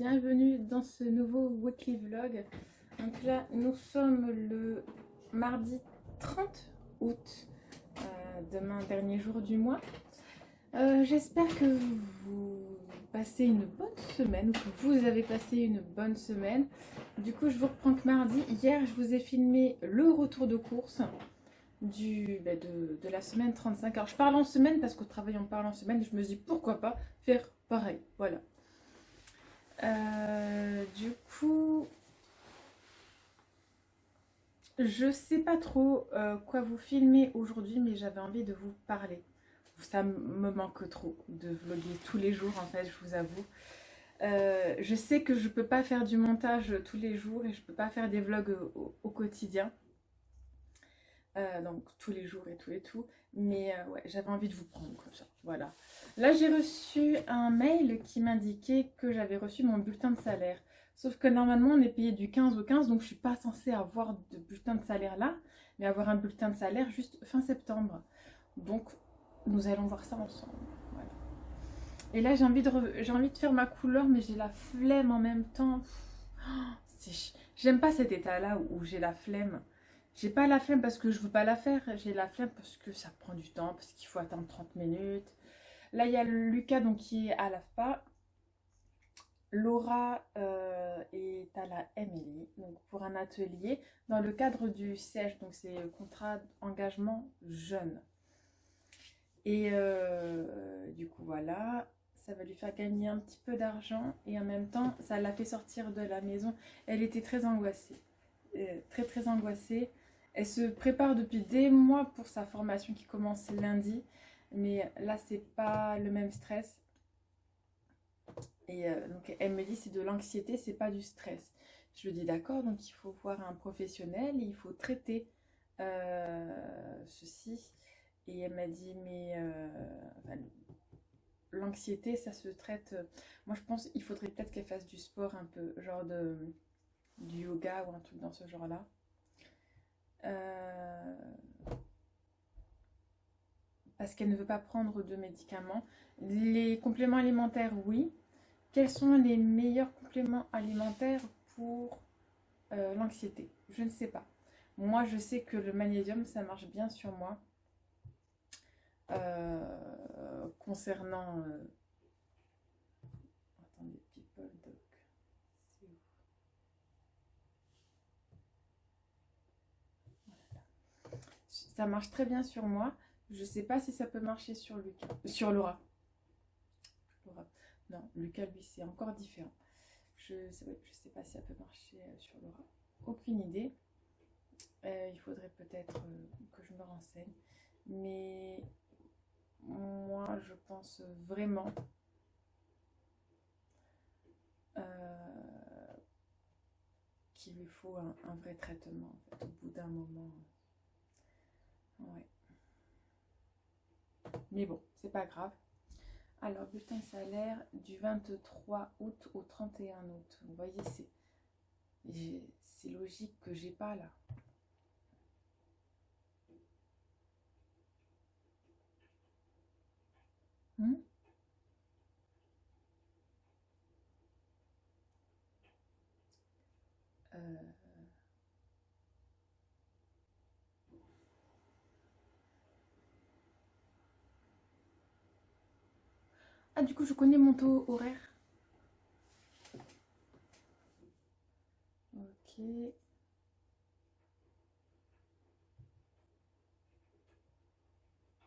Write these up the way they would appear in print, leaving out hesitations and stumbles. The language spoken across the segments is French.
bienvenue dans ce nouveau weekly vlog. Donc là, nous sommes le mardi 30 août, demain dernier jour du mois. J'espère que vous passez une bonne semaine ou que vous avez passé une bonne semaine. Du coup, je vous reprends que mardi. Hier, je vous ai filmé le retour de course de la semaine 35. Alors, je parle en semaine parce qu'au travail, on parle en semaine. Je me dis pourquoi pas faire pareil. Voilà. Du coup, je sais pas trop quoi vous filmer aujourd'hui, mais j'avais envie de vous parler. Ça me manque trop de vlogger tous les jours, en fait, je vous avoue. Je sais que je peux pas faire du montage tous les jours et je peux pas faire des vlogs au quotidien. Donc tous les jours et tout. Mais ouais, j'avais envie de vous prendre comme ça. Voilà. Là, j'ai reçu un mail qui m'indiquait que j'avais reçu mon bulletin de salaire. Sauf que normalement, on est payé du 15 au 15, donc je suis pas censée avoir de bulletin de salaire là, mais avoir un bulletin de salaire juste fin septembre. Donc, nous allons voir ça ensemble. Voilà. Et là, j'ai envie de faire ma couleur, mais j'ai la flemme en même temps. J'aime pas cet état-là où j'ai la flemme. J'ai pas la flemme parce que je veux pas la faire, j'ai la flemme parce que ça prend du temps, parce qu'il faut attendre 30 minutes. Là, il y a Lucas donc, qui est à l'AFPA. Laura est à la MLI, donc pour un atelier dans le cadre du CEJ, donc c'est contrat d'engagement jeune. Et du coup, voilà, ça va lui faire gagner un petit peu d'argent et en même temps, ça l'a fait sortir de la maison. Elle était très angoissée, très angoissée. Elle se prépare depuis des mois pour sa formation qui commence lundi, mais là, c'est pas le même stress. Et donc, elle me dit c'est de l'anxiété, c'est pas du stress. Je lui dis d'accord, donc il faut voir un professionnel et il faut traiter ceci. Et elle m'a dit mais enfin, l'anxiété, ça se traite. Moi, je pense qu'il faudrait peut-être qu'elle fasse du sport un peu, genre du yoga ou un truc dans ce genre-là. Parce qu'elle ne veut pas prendre de médicaments. Les compléments alimentaires, oui. Quels sont les meilleurs compléments alimentaires pour l'anxiété? Je ne sais pas. Moi, je sais que le magnésium, ça marche bien sur moi. Concernant... Attendez, People Doc. C'est où? Voilà. Ça marche très bien sur moi. Je ne sais pas si ça peut marcher sur Lucas. Sur Laura. Non, Lucas, lui, c'est encore différent. Je ne sais pas si ça peut marcher sur Laura. Aucune idée. Il faudrait peut-être que je me renseigne. Mais moi, je pense vraiment qu'il lui faut un vrai traitement, en fait, au bout d'un moment. Ouais. Mais bon, c'est pas grave. Alors, bulletin de salaire du 23 août au 31 août. Vous voyez, c'est logique que j'ai pas là. Ah, du coup, je connais mon taux horaire. Ok.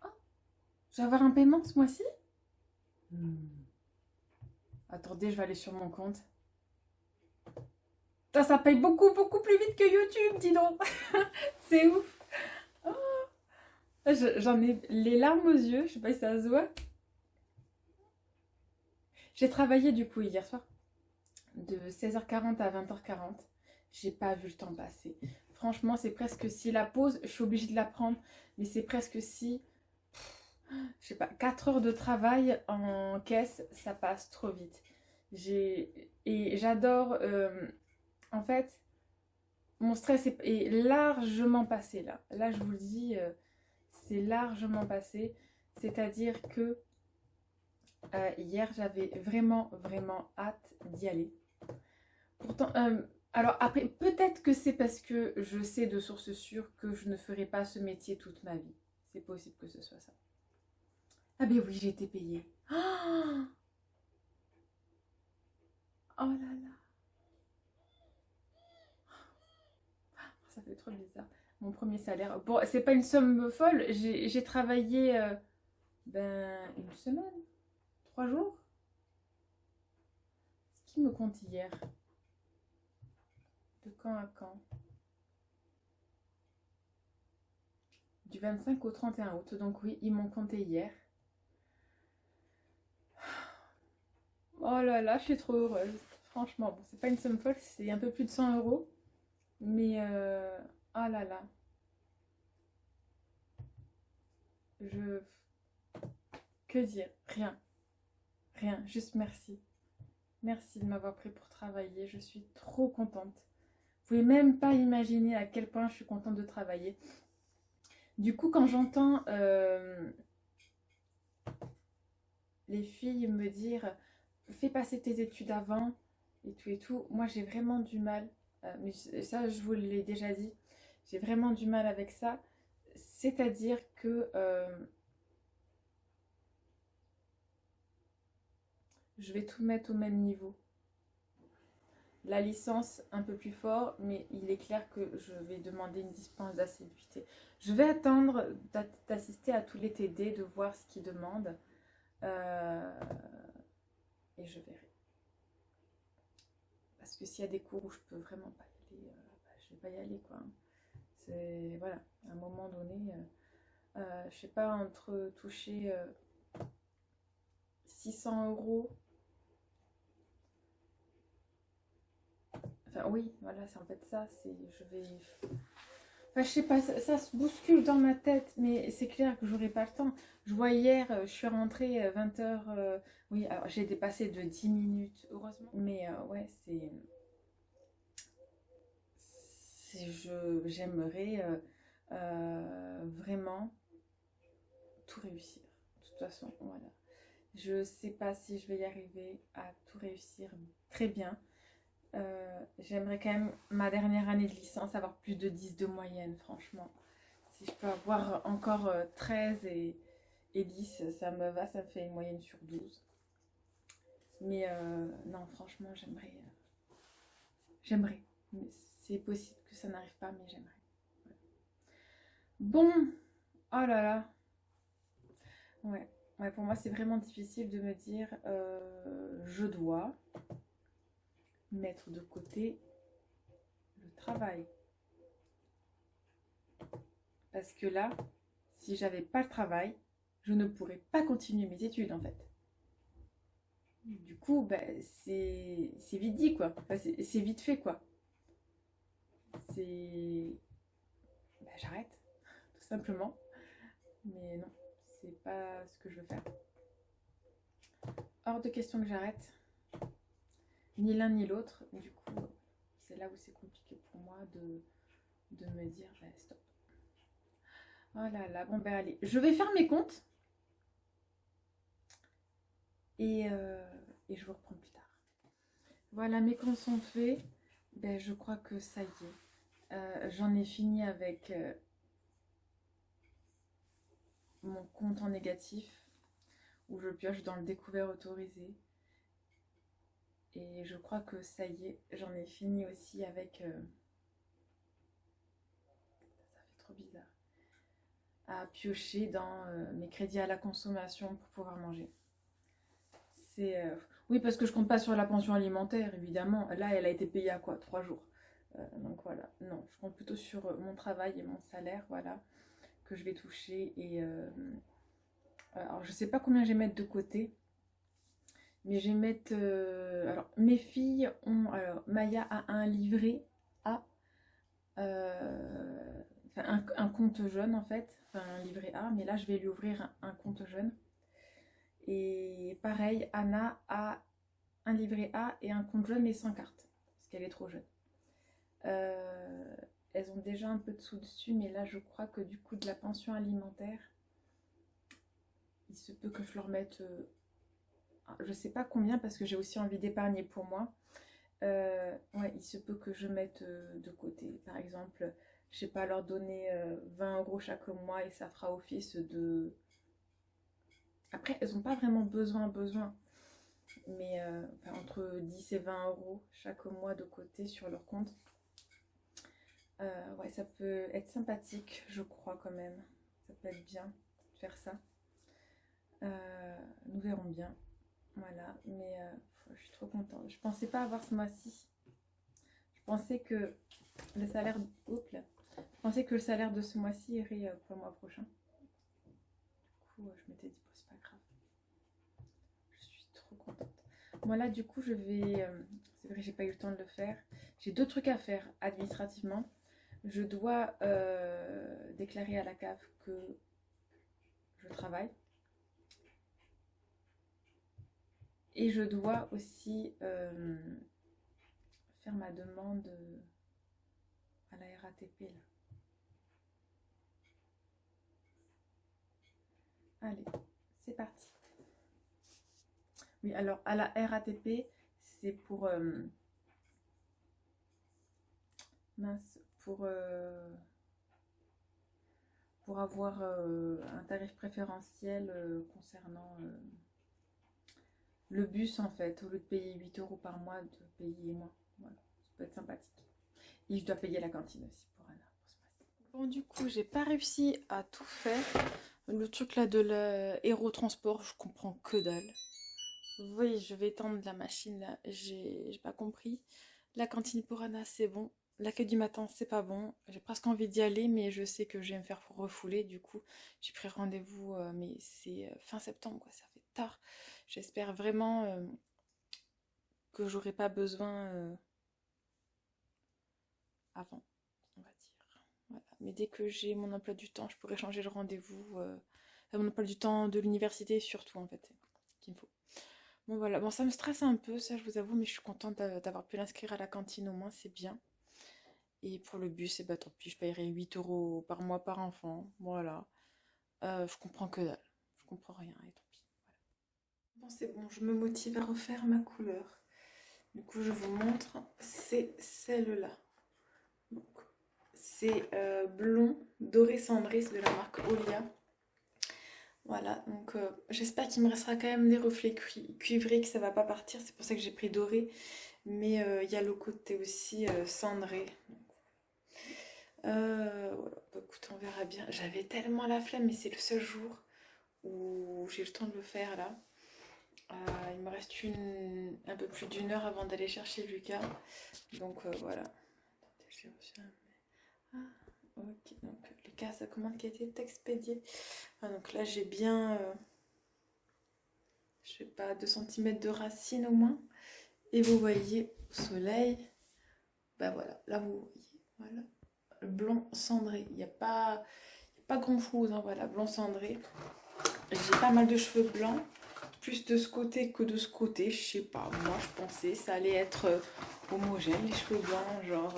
Oh, je vais avoir un paiement ce mois-ci? Attendez, je vais aller sur mon compte. Ça paye beaucoup plus vite que YouTube, dis donc. C'est ouf. Oh. J'en ai les larmes aux yeux, je sais pas si ça se voit. J'ai travaillé du coup hier soir de 16h40 à 20h40. J'ai pas vu le temps passer. Franchement, c'est presque si la pause, je suis obligée de la prendre, mais c'est presque si, je sais pas, 4 heures de travail en caisse, ça passe trop vite. Et j'adore, en fait, mon stress est largement passé là. Là, je vous le dis, c'est largement passé. C'est-à-dire que hier, j'avais vraiment hâte d'y aller. Pourtant, alors après, peut-être que c'est parce que je sais de source sûre que je ne ferai pas ce métier toute ma vie. C'est possible que ce soit ça. Ah ben oui, j'ai été payée. Oh, oh là là, ça fait trop bizarre. Mon premier salaire. Bon, c'est pas une somme folle. J'ai travaillé une semaine, 3 jours. Ce qui me compte hier. De quand à quand? Du 25 au 31 août. Donc oui, ils m'ont compté hier. Oh là là, je suis trop heureuse. Franchement, bon, c'est pas une somme folle, c'est un peu plus de 100 euros. Mais oh là là, je. Que dire? Rien. Rien. Juste merci. Merci de m'avoir pris pour travailler. Je suis trop contente. Vous pouvez même pas imaginer à quel point je suis contente de travailler. Du coup, quand j'entends les filles me dire fais passer tes études avant et tout, moi j'ai vraiment du mal. Mais ça, je vous l'ai déjà dit. J'ai vraiment du mal avec ça. C'est-à-dire que je vais tout mettre au même niveau. La licence un peu plus fort, mais il est clair que je vais demander une dispense d'assiduité. Je vais attendre d'assister à tous les TD, de voir ce qu'ils demandent. Et je verrai. Parce que s'il y a des cours où je peux vraiment pas y aller, je vais pas y aller quoi. C'est voilà, à un moment donné, je sais pas, entre toucher 600 euros. Enfin oui, voilà, c'est en fait ça, c'est je vais. Enfin, je sais pas, ça se bouscule dans ma tête, mais c'est clair que j'aurai pas le temps. Je vois hier, je suis rentrée à 20h. Oui, alors j'ai dépassé de 10 minutes, heureusement. Mais ouais, j'aimerais vraiment tout réussir. De toute façon, voilà. Je sais pas si je vais y arriver à tout réussir très bien. J'aimerais quand même ma dernière année de licence avoir plus de 10 de moyenne, franchement. Si je peux avoir encore 13 et 10, ça me va, ça me fait une moyenne sur 12. Mais non, franchement, j'aimerais. Mais c'est possible que ça n'arrive pas, mais j'aimerais. Bon, oh là là. Ouais, ouais, pour moi, c'est vraiment difficile de me dire je dois mettre de côté le travail. Parce que là, si j'avais pas le travail, je ne pourrais pas continuer mes études en fait. Du coup, c'est vite dit quoi. Enfin, c'est vite fait quoi. C'est. J'arrête, tout simplement. Mais non, c'est pas ce que je veux faire. Hors de question que j'arrête. Ni l'un ni l'autre. Du coup, c'est là où c'est compliqué pour moi de me dire stop. Oh là là, bon allez, je vais faire mes comptes. Et je vous reprends plus tard. Voilà, mes comptes sont faits. Je crois que ça y est. J'en ai fini avec mon compte en négatif où je pioche dans le découvert autorisé. Et je crois que ça y est, j'en ai fini aussi avec... ça fait trop bizarre. À piocher dans mes crédits à la consommation pour pouvoir manger. Oui, parce que je compte pas sur la pension alimentaire, évidemment. Là, elle a été payée à quoi? 3 jours. Donc voilà, non, je compte plutôt sur mon travail et mon salaire, voilà, que je vais toucher. Et alors, je sais pas combien je vais mettre de côté, mais je vais mettre. Alors, mes filles ont. Alors, Maya a un livret A, un compte jeune en fait, enfin un livret A, mais là, je vais lui ouvrir un compte jeune. Et pareil, Anna a un livret A et un compte jeune, mais sans carte, parce qu'elle est trop jeune. Elles ont déjà un peu de sous dessus, mais là, je crois que du coup, de la pension alimentaire, il se peut que je leur mette, je sais pas combien, parce que j'ai aussi envie d'épargner pour moi. Ouais, il se peut que je mette de côté. Par exemple, je sais pas, leur donner 20 € chaque mois et ça fera office de... Après, elles n'ont pas vraiment besoin. Mais enfin, entre 10 et 20 € chaque mois de côté sur leur compte. Ouais, ça peut être sympathique, je crois quand même. Ça peut être bien de faire ça. Nous verrons bien. Voilà, mais je suis trop contente. Je pensais pas avoir ce mois-ci. Je pensais que le salaire... Oups là. Je pensais que le salaire de ce mois-ci irait pour le mois prochain. Du coup, je m'étais dit, bon, c'est pas grave. Je suis trop contente. Voilà, du coup, je vais... c'est vrai, j'ai pas eu le temps de le faire. J'ai deux trucs à faire administrativement. Je dois déclarer à la CAF que je travaille. Et je dois aussi faire ma demande à la RATP. Là. Allez, c'est parti. Oui, alors à la RATP, c'est pour... mince, pour avoir un tarif préférentiel concernant le bus en fait. Au lieu de payer 8 € par mois, de payer moins. Voilà, ça peut être sympathique. Et je dois payer la cantine aussi pour Anna. Bon, du coup, j'ai pas réussi à tout faire. Le truc là de l'aérotransport, je comprends que dalle. Oui, je vais étendre la machine là, j'ai pas compris. La cantine pour Anna, c'est bon. L'accueil du matin, c'est pas bon. J'ai presque envie d'y aller, mais je sais que je vais me faire refouler. Du coup, j'ai pris rendez-vous, mais c'est fin septembre, quoi. Ça fait tard. J'espère vraiment que j'aurai pas besoin avant, on va dire. Voilà. Mais dès que j'ai mon emploi du temps, je pourrai changer le rendez-vous. Mon emploi du temps de l'université, surtout, en fait, qu'il me faut. Bon voilà, bon ça me stresse un peu, ça je vous avoue, mais je suis contente d'avoir pu l'inscrire à la cantine au moins, c'est bien. Et pour le bus, et bah tant pis, je paierai 8 € par mois par enfant, voilà. Je comprends que dalle, je comprends rien, et tant pis. Voilà. Bon c'est bon, je me motive à refaire ma couleur. Du coup je vous montre, c'est celle-là. C'est blond doré cendré, c'est de la marque Olia. Voilà, donc j'espère qu'il me restera quand même des reflets cuivrés, que ça va pas partir, c'est pour ça que j'ai pris doré. Mais il y a le côté aussi cendré. Voilà, bah, écoute, on verra bien. J'avais tellement la flemme, mais c'est le seul jour où j'ai le temps de le faire là. Il me reste un peu plus d'une heure avant d'aller chercher Lucas. Donc voilà. Attendez, j'ai reçu un... Ah, ok. Donc Lucas, sa commande qui a été expédiée. Ah, donc là, j'ai bien, je sais pas, 2 cm de racines au moins. Et vous voyez au soleil, bah voilà, là vous voyez, voilà. Blanc cendré, il n'y a pas grand chose, hein, voilà, blanc cendré. J'ai pas mal de cheveux blancs, plus de ce côté que de ce côté, je sais pas, moi je pensais ça allait être homogène, les cheveux blancs, genre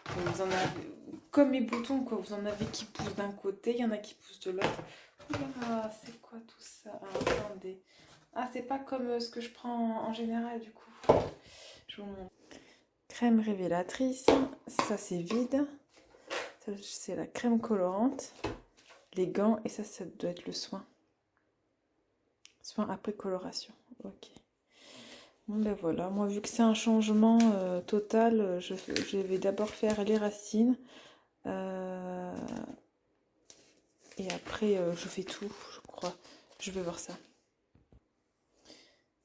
vous en avez, comme mes boutons quoi, vous en avez qui poussent d'un côté, il y en a qui poussent de l'autre. Ah, c'est quoi tout ça? Ah, attendez, ah c'est pas comme ce que je prends en général du coup, je vous montre. Crème révélatrice, ça c'est vide. C'est la crème colorante, les gants, et ça doit être le soin. Soin après coloration. Ok. Bon ben voilà, moi vu que c'est un changement total, je vais d'abord faire les racines. Et après je fais tout, je crois. Je vais voir ça.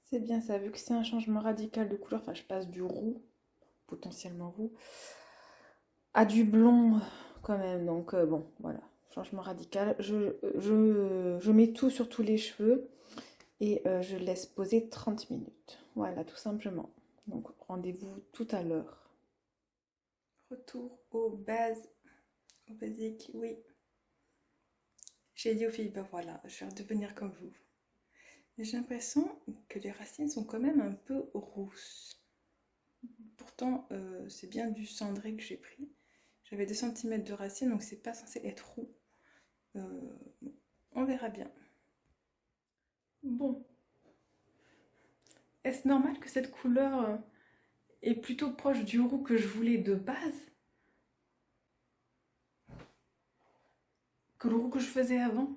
C'est bien ça, vu que c'est un changement radical de couleur, enfin je passe du roux, potentiellement roux, à du blond quand même. Donc bon, voilà. Changement radical. Je mets tout sur tous les cheveux et je laisse poser 30 minutes. Voilà, tout simplement. Donc rendez-vous tout à l'heure. Retour aux bases, aux basiques, oui. J'ai dit aux filles, ben voilà, je vais redevenir comme vous. J'ai l'impression que les racines sont quand même un peu rousses. Pourtant, c'est bien du cendré que j'ai pris. J'avais 2 cm de racines, donc c'est pas censé être roux. On verra bien. Bon. Est-ce normal que cette couleur est plutôt proche du roux que je voulais de base, que le roux que je faisais avant.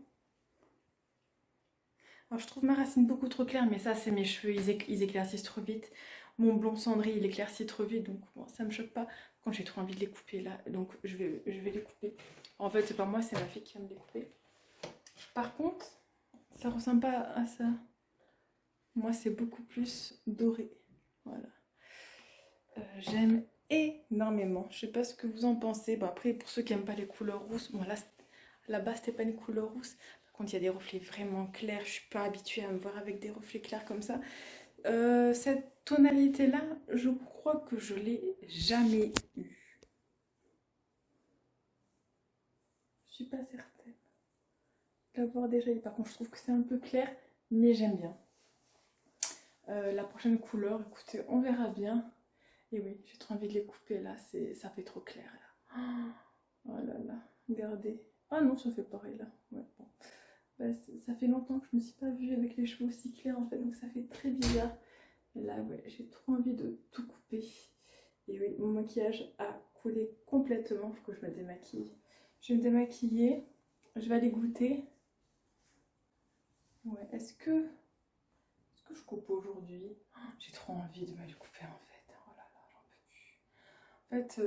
Alors, je trouve ma racine beaucoup trop claire, mais ça, c'est mes cheveux, ils éclaircissent trop vite. Mon blond cendré, il éclaircit trop vite, donc bon, ça me choque pas quand j'ai trop envie de les couper là. Donc, je vais les couper. En fait, c'est pas moi, c'est ma fille qui va me les couper. Par contre, ça ressemble pas à ça. Moi, c'est beaucoup plus doré. Voilà. J'aime énormément. Je sais pas ce que vous en pensez. Bon, après, pour ceux qui n'aiment pas les couleurs rousses, bon, là, là-bas, c'était pas une couleur rousse. Par contre, il y a des reflets vraiment clairs. Je suis pas habituée à me voir avec des reflets clairs comme ça. Cette tonalité-là, je crois que je l'ai jamais eue. Je suis pas certaine d'avoir déjà eu. Par contre, je trouve que c'est un peu clair, mais j'aime bien. La prochaine couleur, écoutez, on verra bien. Et oui, j'ai trop envie de les couper là, ça fait trop clair là. Oh là là, regardez. Ah non, ça fait pareil là. Ouais, bon. Bah, ça fait longtemps que je me suis pas vue avec les cheveux aussi clairs en fait, donc ça fait très bizarre. Et là, ouais, j'ai trop envie de tout couper. Et oui, mon maquillage a coulé complètement, faut que je me démaquille. Je vais me démaquiller, je vais aller goûter. Ouais, est-ce que je coupe aujourd'hui? J'ai trop envie de me les couper en fait. Oh là là, j'en peux plus. En fait,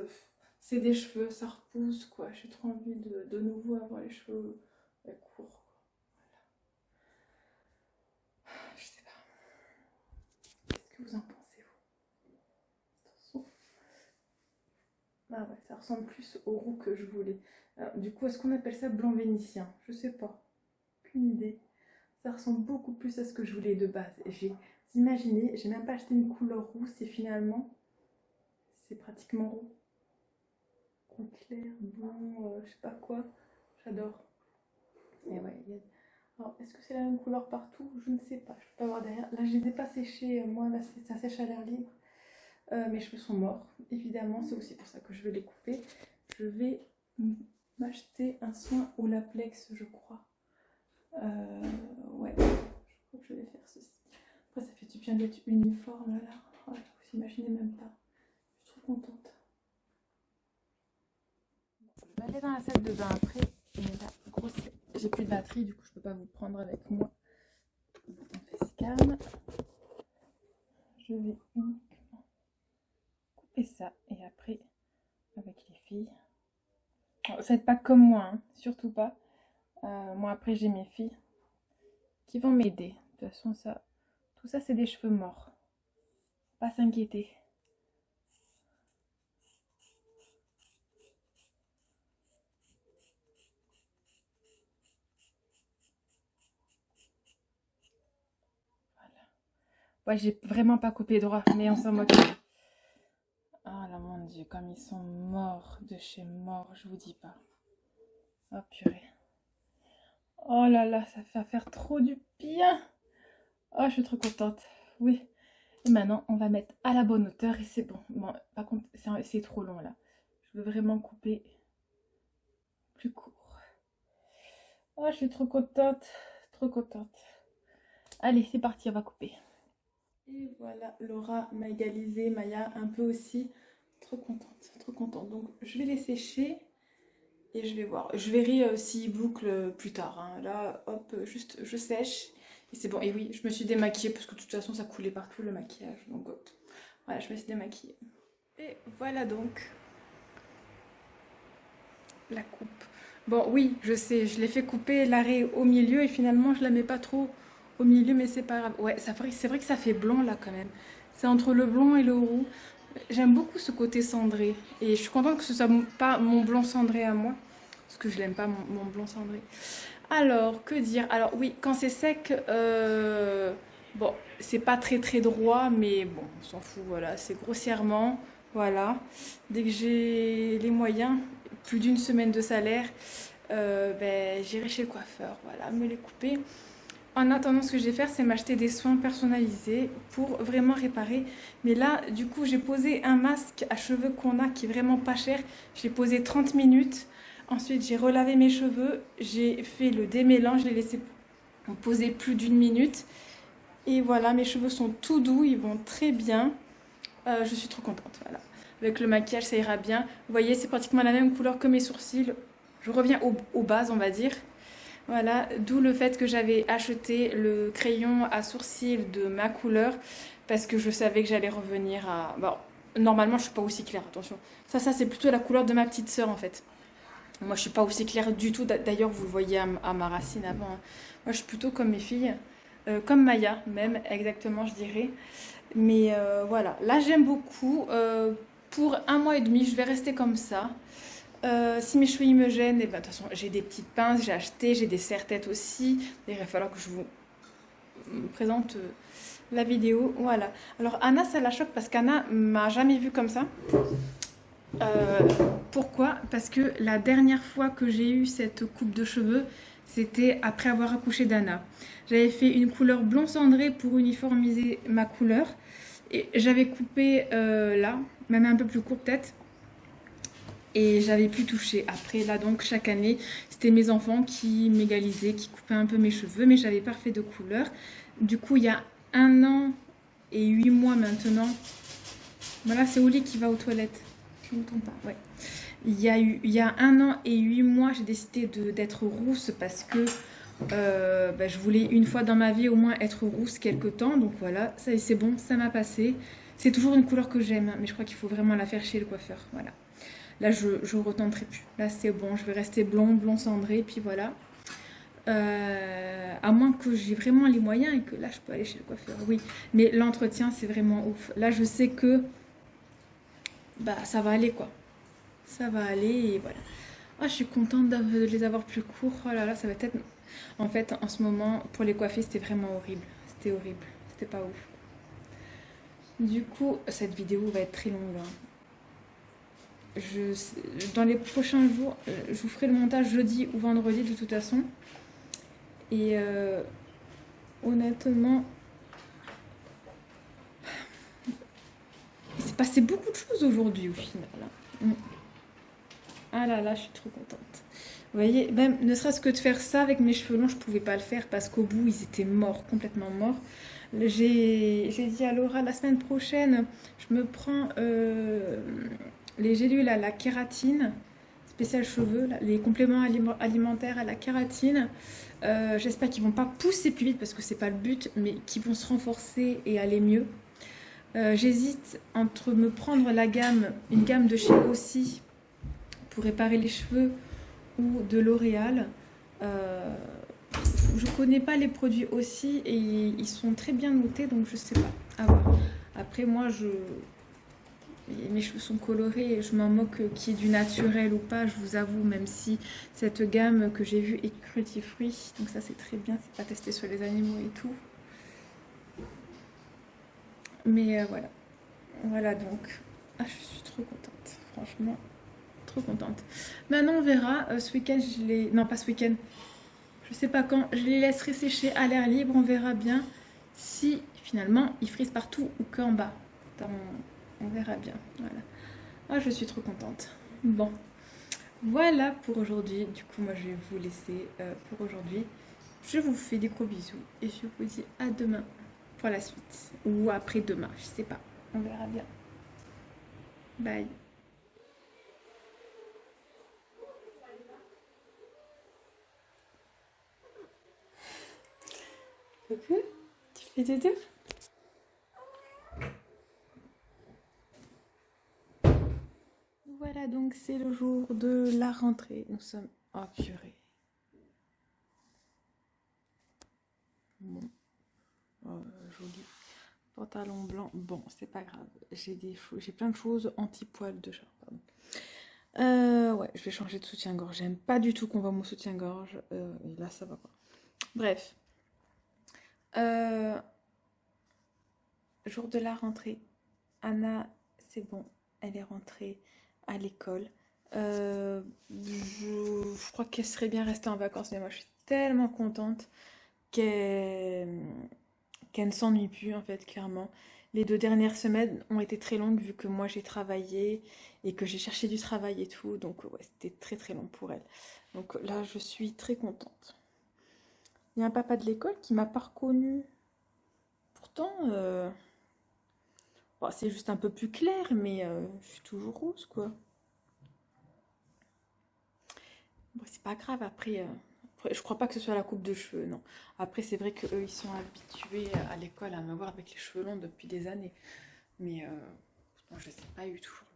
c'est des cheveux, ça repousse quoi. J'ai trop envie de nouveau avoir les cheveux courts. Quoi. Voilà. Je sais pas. Qu'est-ce que vous en pensez vous? Attention. Ah ouais, ça ressemble plus au roux que je voulais. Alors, du coup, est-ce qu'on appelle ça blanc vénitien? Je sais pas. Aucune idée. Ça ressemble beaucoup plus à ce que je voulais de base. Vous imaginez, j'ai même pas acheté une couleur rousse et finalement, c'est pratiquement roux. Roux clair, blanc, je sais pas quoi. J'adore. Et ouais, alors, est-ce que c'est la même couleur partout? Je ne sais pas. Je peux pas voir derrière. Là, je les ai pas séchés. Moi, là, ça sèche à l'air libre. Mes cheveux sont morts, évidemment. C'est aussi pour ça que je vais les couper. Je vais m'acheter un soin Olaplex, je crois. Ouais, je crois que je vais faire ceci. Après, ça fait du bien d'être uniforme là. Oh, vous imaginez même pas. Je suis trop contente. Je vais aller dans la salle de bain après. Et là, grosse, j'ai plus de batterie, du coup, je peux pas vous prendre avec moi. On fait se calme. Je vais uniquement couper ça. Et après, avec les filles. Faites pas comme moi, hein, surtout pas. Moi, après, j'ai mes filles qui vont m'aider. De toute façon, tout ça, c'est des cheveux morts. Pas s'inquiéter. Voilà. Ouais, j'ai vraiment pas coupé droit, mais on s'en moque. Oh là, mon Dieu, comme ils sont morts de chez mort, je vous dis pas. Oh purée. Oh là là, ça fait faire trop du bien. Oh, je suis trop contente. Oui. Et maintenant, on va mettre à la bonne hauteur et c'est bon. Bon, par contre, c'est trop long là. Je veux vraiment couper plus court. Oh, je suis trop contente. Trop contente. Allez, c'est parti, on va couper. Et voilà, Laura m'a égalisé, Maya un peu aussi. Trop contente, trop contente. Donc, je vais les sécher et je vais voir. Je verrai s'ils bouclent plus tard. Hein. Là, hop, juste je sèche. Et c'est bon. Et oui, je me suis démaquillée parce que de toute façon, ça coulait partout le maquillage. Donc, voilà, je me suis démaquillée. Et voilà donc la coupe. Bon, oui, je sais, je l'ai fait couper l'arrêt au milieu et finalement, je la mets pas trop au milieu, mais c'est pas grave. Ouais, c'est vrai que ça fait blanc là quand même. C'est entre le blanc et le roux. J'aime beaucoup ce côté cendré. Et je suis contente que ce soit pas mon blanc cendré à moi. Parce que je l'aime pas, mon blanc cendré. Alors, que dire? Alors oui, quand c'est sec, bon, c'est pas très très droit, mais bon, on s'en fout, voilà, c'est grossièrement, voilà. Dès que j'ai les moyens, plus d'une semaine de salaire, ben, j'irai chez le coiffeur, voilà, me les couper. En attendant, ce que je vais faire, c'est m'acheter des soins personnalisés pour vraiment réparer. Mais là, du coup, j'ai posé un masque à cheveux qu'on a qui est vraiment pas cher. Je l'ai posé 30 minutes. Ensuite, j'ai relavé mes cheveux. J'ai fait le démélange. Je l'ai laissé poser plus d'une minute. Et voilà, mes cheveux sont tout doux. Ils vont très bien. Je suis trop contente, voilà. Avec le maquillage, ça ira bien. Vous voyez, c'est pratiquement la même couleur que mes sourcils. Je reviens aux bases, on va dire. Voilà, d'où le fait que j'avais acheté le crayon à sourcils de ma couleur parce que je savais que j'allais revenir à... Bon, normalement, je suis pas aussi claire, attention. Ça c'est plutôt la couleur de ma petite sœur en fait. Moi, je suis pas aussi claire du tout. D'ailleurs, vous le voyez à ma racine avant, hein. Moi, je suis plutôt comme mes filles. Comme Maya, même, exactement, je dirais. Mais voilà, là, j'aime beaucoup. Pour 1 mois et demi, je vais rester comme ça. Si mes cheveux ils me gênent, et ben, de toute façon, j'ai des petites pinces, j'ai acheté, j'ai des serre-têtes aussi. Il va falloir que je vous présente la vidéo. Voilà. Alors, Anna, ça la choque parce qu'Anna m'a jamais vue comme ça. Euh, Pourquoi? Parce que la dernière fois que j'ai eu cette coupe de cheveux, c'était après avoir accouché d'Anna. J'avais fait une couleur blond cendré pour uniformiser ma couleur. Et j'avais coupé là, même un peu plus court peut-être. Et j'avais pu toucher. Après, là, donc, chaque année, c'était mes enfants qui m'égalisaient, qui coupaient un peu mes cheveux, mais j'avais pas fait de couleur. Du coup, il y a 1 an et 8 mois maintenant, voilà, c'est Oli qui va aux toilettes. Je ne m'entends pas, ouais. Il y a 1 an et 8 mois, j'ai décidé d'être rousse parce que je voulais une fois dans ma vie au moins être rousse quelque temps. Donc voilà, ça c'est bon, ça m'a passé. C'est toujours une couleur que j'aime, mais je crois qu'il faut vraiment la faire chez le coiffeur. Voilà. Là, je ne retenterai plus. Là, c'est bon, je vais rester blond cendré, puis voilà. À moins que j'ai vraiment les moyens et que là, je peux aller chez le coiffeur. Oui, mais l'entretien, c'est vraiment ouf. Là, je sais que ça va aller, quoi. Ça va aller et voilà. Ah, je suis contente de les avoir plus courts. Oh là là, ça va être... En fait, en ce moment, pour les coiffer, c'était vraiment horrible. C'était horrible. C'était pas ouf. Du coup, cette vidéo va être très longue, hein. Dans les prochains jours, je vous ferai le montage jeudi ou vendredi de toute façon. Et honnêtement, il s'est passé beaucoup de choses aujourd'hui au final, hein. Ah là là, je suis trop contente. Vous voyez, même ne serait-ce que de faire ça avec mes cheveux longs, je pouvais pas le faire parce qu'au bout, ils étaient morts, complètement morts. J'ai dit à Laura, la semaine prochaine, je me prends les gélules à la kératine, spécial cheveux, là, les compléments alimentaires à la kératine. J'espère qu'ils vont pas pousser plus vite parce que c'est pas le but, mais qu'ils vont se renforcer et aller mieux. J'hésite entre me prendre une gamme de chez Aussi pour réparer les cheveux ou de L'Oréal. Je connais pas les produits Aussi et ils sont très bien notés, donc je sais pas. À voir. Après, moi, mes cheveux sont colorés et je m'en moque qu'il y ait du naturel ou pas, je vous avoue, même si cette gamme que j'ai vue est cruelty-free, donc ça c'est très bien, c'est pas testé sur les animaux et tout. Mais voilà. Voilà donc. Ah, je suis trop contente, franchement. Trop contente. Maintenant, on verra. Ce week-end, je les... Non, pas ce week-end. Je sais pas quand. Je les laisserai sécher à l'air libre. On verra bien si, finalement, ils frisent partout ou qu'en bas. On verra bien. Voilà. Ah, je suis trop contente. Bon. Voilà pour aujourd'hui. Du coup, moi, je vais vous laisser pour aujourd'hui. Je vous fais des gros bisous. Et je vous dis à demain pour la suite. Ou après-demain. Je sais pas. On verra bien. Bye. Coucou, tu fais dodo? Voilà donc c'est le jour de la rentrée. Nous sommes... Oh purée. Bon. Oh, joli. Pantalon blanc. Bon, c'est pas grave. J'ai plein de choses anti-poil de chat. Pardon. Ouais, je vais changer de soutien-gorge. J'aime pas du tout qu'on voit mon soutien-gorge. Et là, ça va pas. Bref. Jour de la rentrée. Anna, c'est bon. Elle est rentrée à l'école. Je crois qu'elle serait bien restée en vacances, mais moi je suis tellement contente qu'elle ne s'ennuie plus en fait, clairement. Les 2 dernières semaines ont été très longues vu que moi j'ai travaillé et que j'ai cherché du travail et tout, donc ouais, c'était très très long pour elle. Donc là je suis très contente. Il y a un papa de l'école qui m'a pas reconnue. Pourtant, Bon, c'est juste un peu plus clair, mais je suis toujours rose, quoi. Bon, c'est pas grave, après, je crois pas que ce soit la coupe de cheveux, non. Après, c'est vrai qu'eux, ils sont habitués à l'école à me voir avec les cheveux longs depuis des années. Mais moi, je les ai pas eu toujours.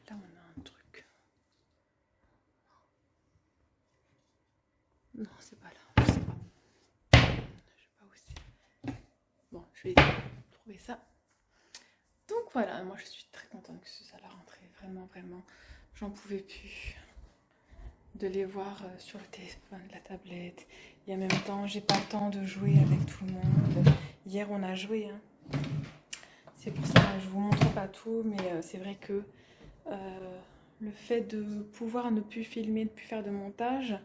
Là, on a un truc. Non, c'est pas là. Je sais pas. Je sais pas où c'est. Bon, je vais trouver ça. Donc voilà, moi je suis très contente que ce soit la rentrée. Vraiment, vraiment. J'en pouvais plus de les voir sur le téléphone, la tablette. Et en même temps, j'ai pas le temps de jouer avec tout le monde. Hier, on a joué, hein. C'est pour ça, je vous montre pas tout, mais c'est vrai que le fait de pouvoir ne plus filmer, ne plus faire de montage,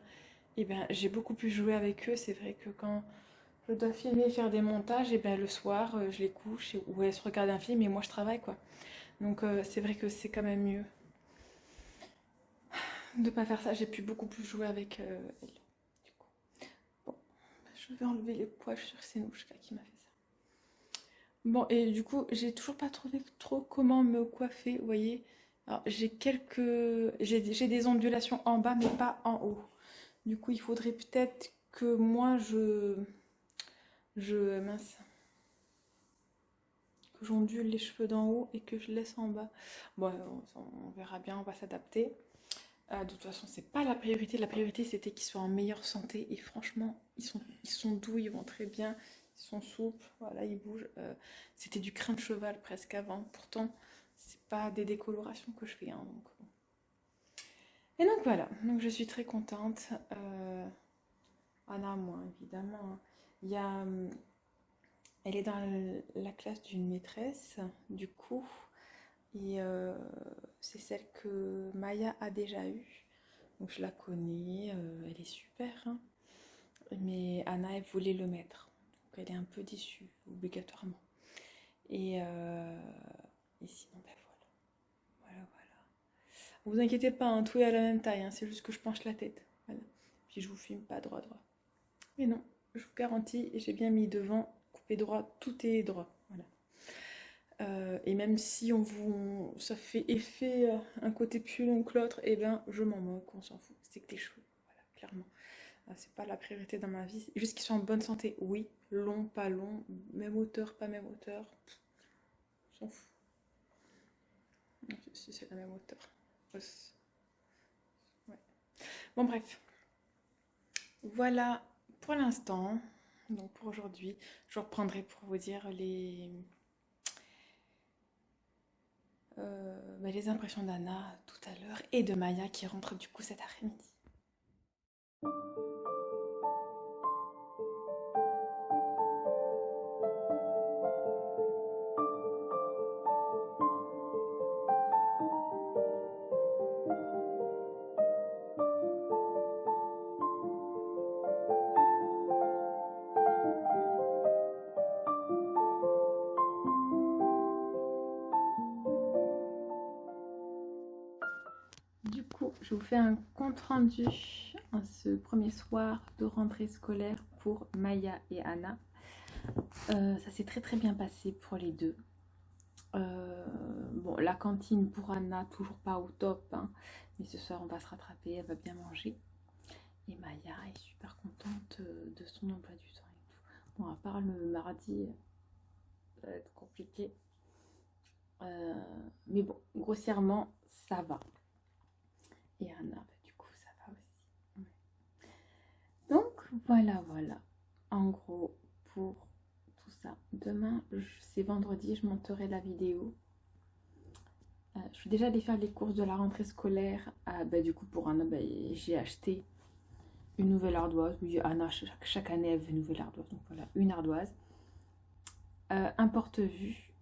eh ben, j'ai beaucoup plus joué avec eux. C'est vrai que quand je dois filmer et faire des montages, et ben, le soir, je les couche ou elles se regardent un film et moi je travaille, quoi. Donc c'est vrai que c'est quand même mieux de pas faire ça. J'ai pu beaucoup plus jouer avec elle. Du coup. Bon, je vais enlever les poils sur Senouchka qui m'a fait ça. Bon, et du coup, j'ai toujours pas trouvé trop comment me coiffer, vous voyez. Alors, j'ai des ondulations en bas, mais pas en haut. Du coup, il faudrait peut-être que moi, mince, que j'ondule les cheveux d'en haut et que je laisse en bas. Bon, on verra bien, on va s'adapter. De toute façon, c'est pas la priorité. La priorité, c'était qu'ils soient en meilleure santé. Et franchement, ils sont doux, ils vont très bien, ils sont souples. Voilà, ils bougent. C'était du crin de cheval presque avant. Pourtant, c'est pas des décolorations que je fais, hein, donc. Et donc voilà. Donc je suis très contente. Anna, moi, évidemment, hein. Il y a, elle est dans la classe d'une maîtresse, du coup. Et c'est celle que Maya a déjà eue. Donc je la connais, elle est super, hein. Mais Anna, elle voulait le mettre. Donc elle est un peu déçue, obligatoirement. Et, et sinon, ben voilà. Voilà, voilà. Vous inquiétez pas, hein, tout est à la même taille, hein, c'est juste que je penche la tête. Voilà. Puis je vous filme pas droit, droit. Mais non, je vous garantis, j'ai bien mis devant, coupé droit, tout est droit. Voilà. Et même si ça fait effet un côté plus long que l'autre, et ben je m'en moque, on s'en fout. C'est que des cheveux, voilà, clairement. C'est pas la priorité dans ma vie. Juste qu'ils soient en bonne santé, oui. Long, pas long, même hauteur, pas même hauteur, on s'en fout. Si c'est la même hauteur. Ouais. Bon bref, voilà pour l'instant. Donc pour aujourd'hui, je reprendrai pour vous dire les impressions d'Anna tout à l'heure et de Maya qui rentre du coup cet après-midi. Du coup, je vous fais un compte rendu en ce premier soir de rentrée scolaire pour Maya et Anna. Ça s'est très très bien passé pour les deux. Bon, la cantine pour Anna, toujours pas au top, hein, mais ce soir on va se rattraper, elle va bien manger. Et Maya est super contente de son emploi du temps et tout. Bon, à part le mardi, ça va être compliqué. Mais bon, grossièrement, ça va. Et Anna, bah, du coup, ça va aussi. Ouais. Donc, voilà, voilà. En gros, pour tout ça. Demain, c'est vendredi, je monterai la vidéo. Je vais déjà aller faire les courses de la rentrée scolaire. Bah, du coup, pour Anna, bah, j'ai acheté une nouvelle ardoise. Oui, Anna, chaque année, elle veut une nouvelle ardoise. Donc voilà, une ardoise. Un porte-vue.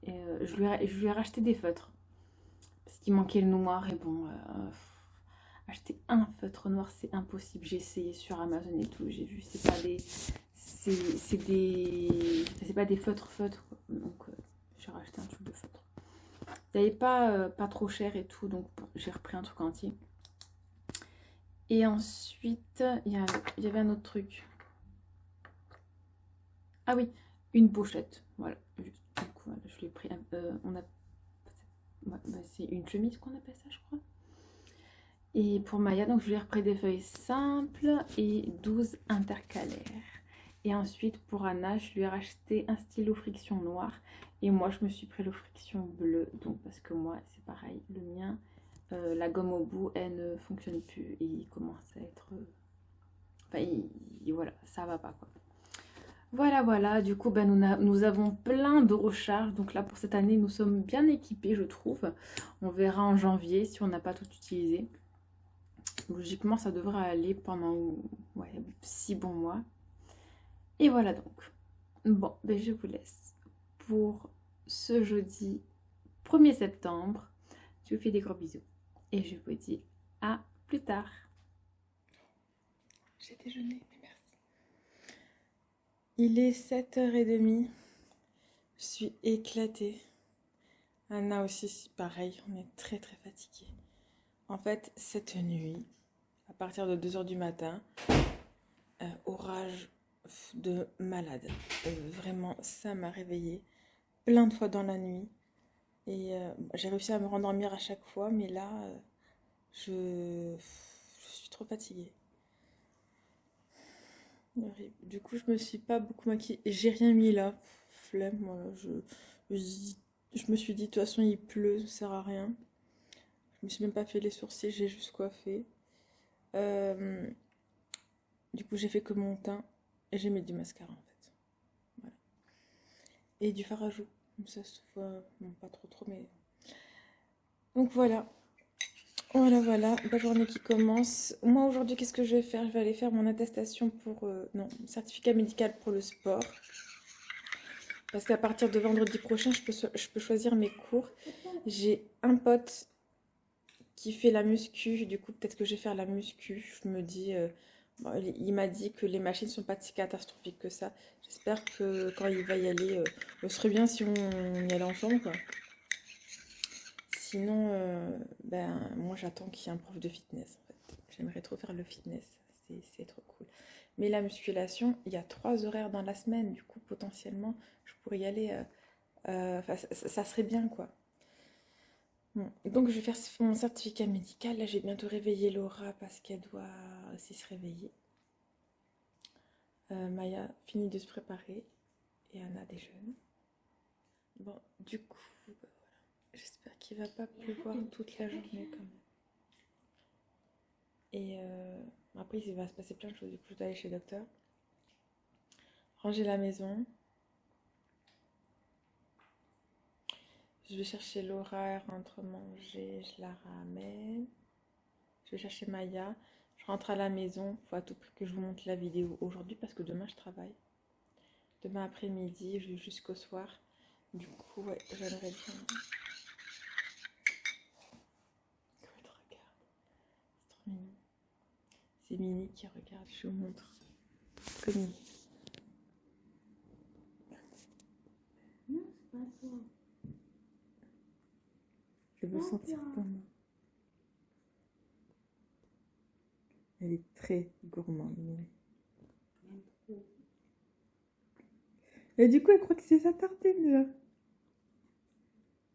Je lui ai racheté des feutres. Parce qu'il manquait le noir. Et bon, acheter un feutre noir, c'est impossible. J'ai essayé sur Amazon et tout. J'ai vu, c'est pas des... C'est pas des feutres. Donc, j'ai racheté un truc de feutre. Il n'y avait pas trop cher et tout. Donc, j'ai repris un truc entier. Et ensuite, il y avait un autre truc. Ah oui, une pochette. Voilà, juste, donc, voilà, je l'ai pris. C'est une chemise qu'on appelle ça, je crois. Et pour Maya, donc je lui ai repris des feuilles simples et 12 intercalaires. Et ensuite pour Anna, je lui ai racheté un stylo friction noir. Et moi, je me suis pris le friction bleu. Donc parce que moi, c'est pareil, le mien, la gomme au bout, elle ne fonctionne plus. Et il commence à être... Enfin, voilà, ça va pas quoi. Voilà, voilà, du coup, ben, nous avons plein de recharges. Donc là, pour cette année, nous sommes bien équipés, je trouve. On verra en janvier si on n'a pas tout utilisé. Logiquement, ça devrait aller pendant 6 bons mois. Et voilà donc. Bon, ben, je vous laisse pour ce jeudi 1er septembre. Je vous fais des gros bisous. Et je vous dis à plus tard. J'ai déjeuné, mais merci. Il est 7h30. Je suis éclatée. Anna aussi, pareil. On est très très fatigués. En fait, cette nuit, à partir de 2h du matin, orage de malade. Vraiment, ça m'a réveillée plein de fois dans la nuit. Et j'ai réussi à me rendormir à chaque fois, mais là, je suis trop fatiguée. Du coup, je me suis pas beaucoup maquillée. J'ai rien mis là. Flemme, voilà. Je me suis dit, de toute façon, il pleut, ça sert à rien. Je me suis même pas fait les sourcils, j'ai juste coiffé. Du coup, j'ai fait que mon teint et j'ai mis du mascara en fait. Voilà. Et du fard à joues. Comme ça se voit, bon, pas trop, mais. Donc voilà. Voilà. La journée qui commence. Moi aujourd'hui, qu'est-ce que je vais faire? Je vais aller faire mon attestation pour. Non, certificat médical pour le sport. Parce qu'à partir de vendredi prochain, je peux choisir mes cours. J'ai un pote qui fait la muscu. Du coup, peut-être que je vais faire la muscu. Je me dis. Bon, il m'a dit que les machines ne sont pas si catastrophiques que ça. J'espère que quand il va y aller, ce serait bien si on y allait ensemble, quoi. Sinon, ben, moi j'attends qu'il y ait un prof de fitness, en fait. J'aimerais trop faire le fitness, c'est trop cool. Mais la musculation, il y a 3 horaires dans la semaine, du coup, potentiellement, je pourrais y aller. Ça serait bien, quoi. Bon. Donc, je vais faire mon certificat médical. Là, j'ai bientôt réveillé Laura parce qu'elle doit aussi se réveiller. Maya finit de se préparer et Anna déjeune. Bon, du coup, voilà. J'espère qu'il va pas pleuvoir toute la journée quand même. Et après, il va se passer plein de choses. Du coup, je dois aller chez le docteur. Ranger la maison. Je vais chercher Laura, elle rentre manger, je la ramène. Je vais chercher Maya. Je rentre à la maison. Il faut à tout prix que je vous montre la vidéo aujourd'hui parce que demain, je travaille. Demain après-midi jusqu'au soir. Du coup, ouais, j'aimerais bien. Regarde. C'est trop mignon. C'est Mini qui regarde, je vous montre. Comme Mini. Non, c'est pas toi. Je veux sentir ta main. Elle est très gourmande, Mini. Et du coup, elle croit que c'est sa tartine, là.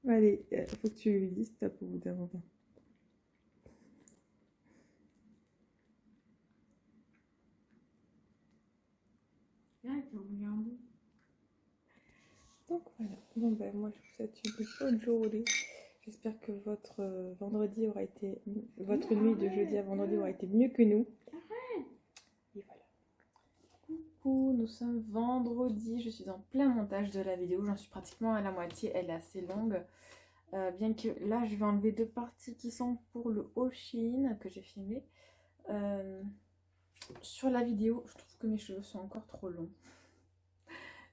Allez, faut que tu lui dises stop au bout d'un moment. Donc voilà. Bon ben moi je vous souhaite une bonne journée. J'espère que votre vendredi aura été, votre nuit de jeudi à vendredi aura été mieux que nous. Et voilà. Coucou, nous sommes vendredi. Je suis en plein montage de la vidéo. J'en suis pratiquement à la moitié. Elle est assez longue. Bien que là je vais enlever 2 parties qui sont pour le haul Shein que j'ai filmé. Sur la vidéo, je trouve que mes cheveux sont encore trop longs.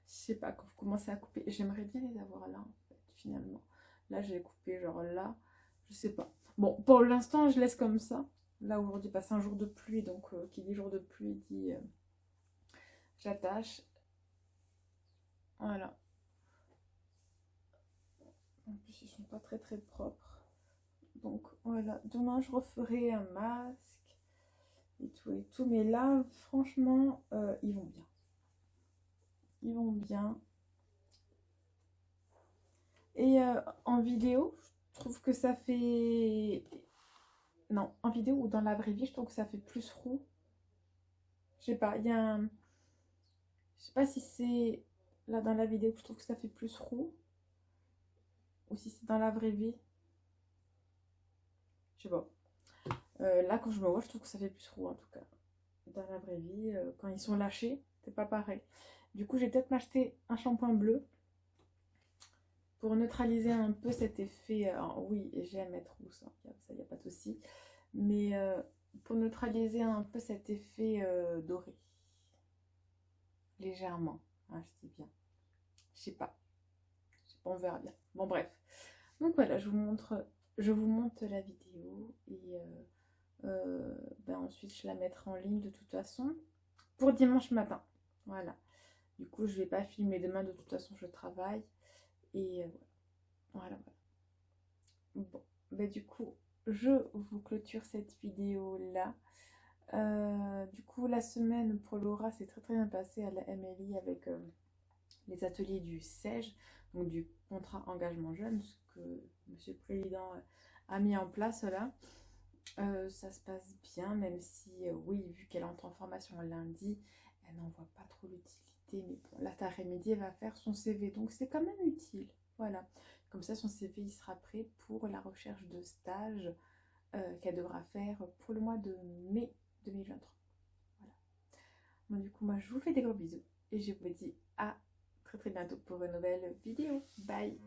Je sais pas, quand vous commencez à couper, j'aimerais bien les avoir là en fait, finalement. Là, je vais couper genre là, je sais pas. Bon, pour l'instant, je laisse comme ça. Là, aujourd'hui, passe un jour de pluie, donc qui dit jour de pluie dit j'attache. Voilà. En plus, ils sont pas très très propres. Donc voilà, demain, je referai un masque et tout. Mais là, franchement, ils vont bien. Ils vont bien. Et en vidéo, je trouve que ça fait... Non, en vidéo ou dans la vraie vie, je trouve que ça fait plus roux. Je sais pas, il y a un... Je sais pas si c'est là dans la vidéo que je trouve que ça fait plus roux. Ou si c'est dans la vraie vie. Je sais pas. Là, quand je me vois, je trouve que ça fait plus roux en tout cas. Dans la vraie vie, quand ils sont lâchés, c'est pas pareil. Du coup, j'ai peut-être m'acheter un shampoing bleu pour neutraliser un peu cet effet. Oui, j'aime être rousse, hein, ça, y a pas de souci. Mais pour neutraliser un peu cet effet doré. Légèrement, hein, je dis bien. Je sais pas. On verra bien. Bon, bref. Donc voilà, je vous montre la vidéo et ben ensuite je la mettrai en ligne de toute façon pour dimanche matin. Voilà. Du coup, je vais pas filmer demain, de toute façon, je travaille. Et voilà. Bon, ben du coup, je vous clôture cette vidéo là. Du coup, la semaine pour Laura s'est très bien passée à la MLI avec les ateliers du CEJ, donc du contrat engagement jeune, ce que Monsieur le Président a mis en place là. Ça se passe bien, même si, oui, vu qu'elle entre en formation lundi, elle n'en voit pas trop l'utilité. Mais bon, là, cet après-midi, elle va faire son CV, donc c'est quand même utile. Voilà. Comme ça, son CV, il sera prêt pour la recherche de stage qu'elle devra faire pour le mois de mai 2023. Voilà. Bon, du coup, moi, je vous fais des gros bisous et je vous dis à très bientôt pour une nouvelle vidéo. Bye!